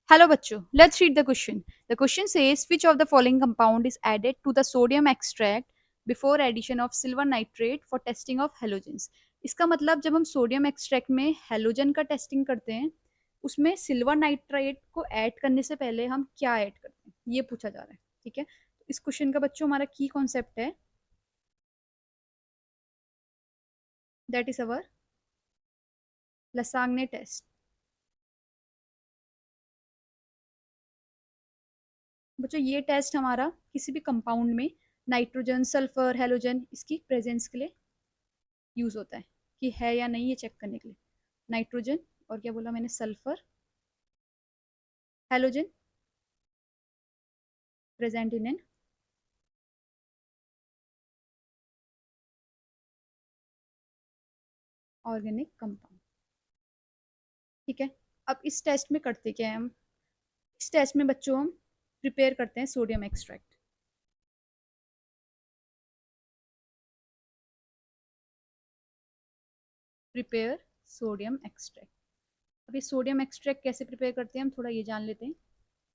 Hello बच्चों, let's read the question. The question says which of the following compound is added to the sodium extract before addition of silver nitrate for testing of halogens. इसका मतलब जब हम sodium extract में halogen का testing करते हैं उसमें silver nitrate को ऐड करने से पहले हम क्या ऐड करते हैं ये पूछा जा रहा है। ठीक है, तो इस क्वेश्चन का बच्चों हमारा की कॉन्सेप्ट है दैट इज अवर लसाग्ने टेस्ट। बच्चों ये टेस्ट हमारा किसी भी कंपाउंड में नाइट्रोजन सल्फर हेलोजन इसकी प्रेजेंस के लिए यूज होता है कि है या नहीं ये चेक करने के लिए। नाइट्रोजन और क्या बोला मैंने, sulphur halogen present in an organic compound. ठीक है, अब इस टेस्ट में करते क्या है हम, इस टेस्ट में बच्चों हम प्रिपेयर करते हैं sodium extract. Prepare sodium extract. अब ये सोडियम एक्सट्रैक्ट कैसे प्रिपेयर करते हैं हम थोड़ा ये जान लेते हैं।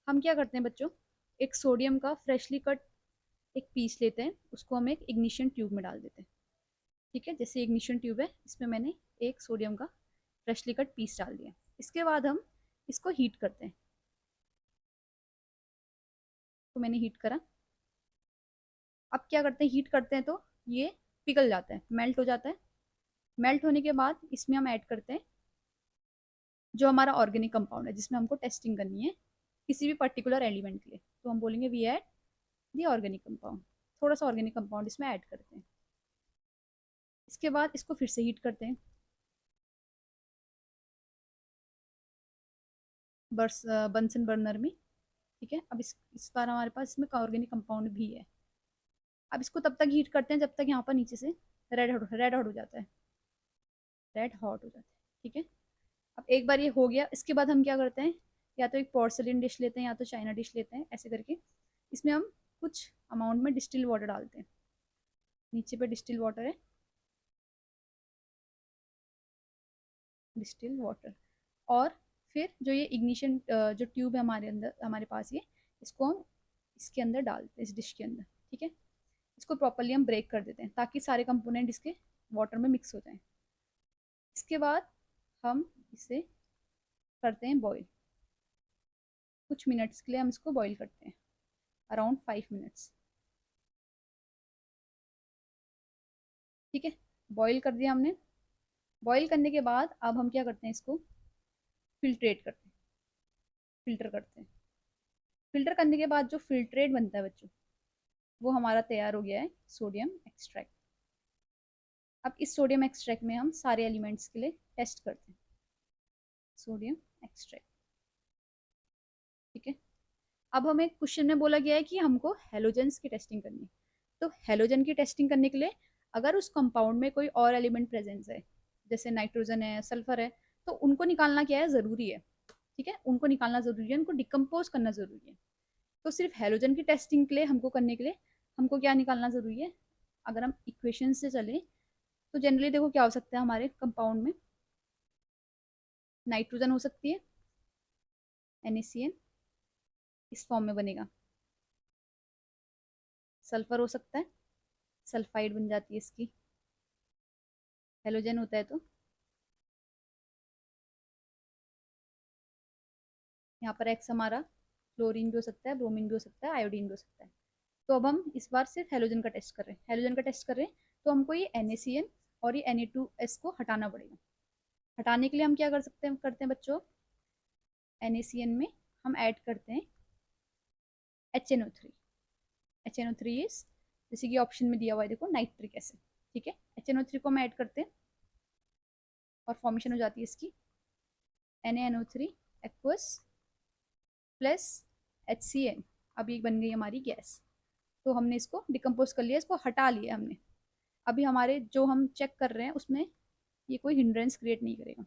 हम क्या करते हैं बच्चों, एक सोडियम का फ्रेशली कट एक पीस लेते हैं, उसको हम एक इग्निशन ट्यूब में डाल देते हैं। ठीक है, जैसे इग्निशन ट्यूब है इसमें मैंने एक सोडियम का फ्रेशली कट पीस डाल दिया। इसके बाद हम इसको हीट करते हैं। तो मैंने हीट करा। अब क्या करते हैं, हीट करते हैं तो ये पिघल जाता है, मेल्ट हो जाता है। मेल्ट होने के बाद इसमें हम ऐड करते हैं जो हमारा ऑर्गेनिक कंपाउंड है जिसमें हमको टेस्टिंग करनी है किसी भी पर्टिकुलर एलिमेंट के लिए। तो हम बोलेंगे we add the organic compound. थोड़ा सा ऑर्गेनिक कंपाउंड इसमें ऐड करते हैं। इसके बाद इसको फिर से हीट करते हैं बंसन बर्नर में। ठीक है, अब इस बार हमारे पास इसमें ऑर्गेनिक कंपाउंड भी है। अब इसको तब तक हीट करते हैं जब तक यहाँ पर नीचे से रेड हॉट हो जाता है। रेड हॉट हो जाता है। ठीक है, अब एक बार ये हो गया, इसके बाद हम क्या करते हैं, या तो एक पोर्सलिन डिश लेते हैं या तो चाइना डिश लेते हैं, ऐसे करके इसमें हम कुछ अमाउंट में डिस्टिल वाटर डालते हैं। नीचे पे डिस्टिल वाटर है, डिस्टिल वाटर। और फिर जो ये इग्निशन जो ट्यूब है हमारे अंदर हमारे पास, ये इसको हम इसके अंदर डालते हैं, इस डिश के अंदर। ठीक है, इसको प्रॉपरली हम ब्रेक कर देते हैं ताकि सारे कंपोनेंट इसके वाटर में मिक्स हो जाएं। इसके बाद हम इसे करते हैं बॉईल। कुछ मिनट्स के लिए हम इसको बॉईल करते हैं, अराउंड 5 मिनट्स। ठीक है, बॉईल कर दिया हमने। बॉईल करने के बाद अब हम क्या करते हैं, इसको फिल्ट्रेट करते हैं, फिल्टर करते हैं। फिल्टर करने के बाद जो फिल्ट्रेट बनता है बच्चों, वो हमारा तैयार हो गया है सोडियम एक्सट्रैक्ट। अब इस सोडियम एक्सट्रैक्ट में हम सारे एलिमेंट्स के लिए टेस्ट करते हैं सोडियम एक्सट्रैक्ट। ठीक है, अब हमें क्वेश्चन में बोला गया है कि हमको हेलोजेंस की टेस्टिंग करनी है। तो हेलोजन की टेस्टिंग करने के लिए अगर उस कंपाउंड में कोई और एलिमेंट प्रेजेंस है, जैसे नाइट्रोजन है सल्फर है, तो उनको निकालना क्या है, ज़रूरी है। ठीक है, उनको निकालना ज़रूरी है, उनको डिकम्पोज करना ज़रूरी है। तो सिर्फ हेलोजन की टेस्टिंग के लिए हमको करने के लिए हमको क्या निकालना ज़रूरी है। अगर हम इक्वेशन से चलें तो जनरली देखो क्या हो सकता है हमारे कंपाउंड में, नाइट्रोजन हो सकती है NaCN, इस फॉर्म में बनेगा। सल्फर हो सकता है, सल्फाइड बन जाती है इसकी। हेलोजन होता है तो यहाँ पर एक्स हमारा क्लोरीन भी हो सकता है, ब्रोमीन भी हो सकता है, आयोडीन भी हो सकता है। तो अब हम इस बार सिर्फ हेलोजन का टेस्ट कर रहे हैं, हेलोजन का टेस्ट कर रहे हैं। तो हमको ये NaCN और ये Na2S को हटाना पड़ेगा। हटाने के लिए हम क्या करते हैं बच्चों, NaCN में हम ऐड करते हैं HNO3। HNO3 इज जैसे कि ऑप्शन में दिया हुआ है देखो, नाइट्रिक एसिड। ठीक है, HNO3 को हम ऐड करते हैं और फॉर्मेशन हो जाती है इसकी NaNO3 एक्वस प्लस HCN। अब ये बन गई हमारी गैस। तो हमने इसको डिकम्पोज कर लिया, इसको हटा लिया हमने। अभी हमारे जो हम चेक कर रहे हैं उसमें ये कोई हिंड्रेंस क्रिएट नहीं करेगा।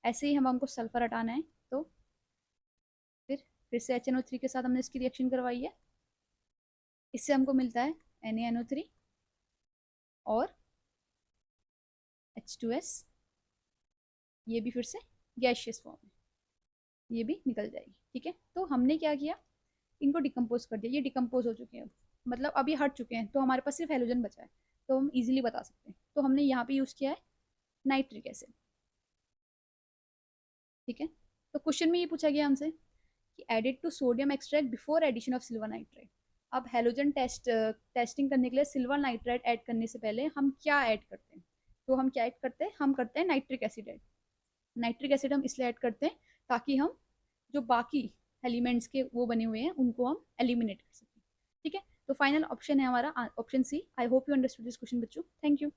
ऐसे ही हमको सल्फर हटाना है, तो फिर से HNO3 के साथ हमने इसकी रिएक्शन करवाई है। इससे हमको मिलता है NaNO3 और H2S, ये भी फिर से गैशियस फॉर्म है। ये भी निकल जाएगी। ठीक है, तो हमने क्या किया, इनको डिकम्पोज कर दिया, ये डिकम्पोज हो चुके हैं अब, मतलब अभी हट चुके हैं, तो हमारे पास सिर्फ हेलोजन बचा है, तो हम इजीली बता सकते हैं। तो हमने यहाँ पे यूज किया है नाइट्रिक एसिड। ठीक है, तो क्वेश्चन में ये पूछा गया हमसे कि added to sodium extract before addition of silver nitride. अब हेलोजन टेस्टिंग करने के लिए सिल्वर नाइट्राइड ऐड करने से पहले हम क्या ऐड करते हैं, तो हम क्या ऐड करते हैं, हम करते हैं nitric acid add. Nitric acid हम इसलिए ऐड करते हैं ताकि हम जो बाकी एलिमेंट्स के वो बने हुए हैं उनको हम एलिमिनेट कर सकें। ठीक है, तो फाइनल ऑप्शन है हमारा option C. I hope you understood this question बच्चों, थैंक यू।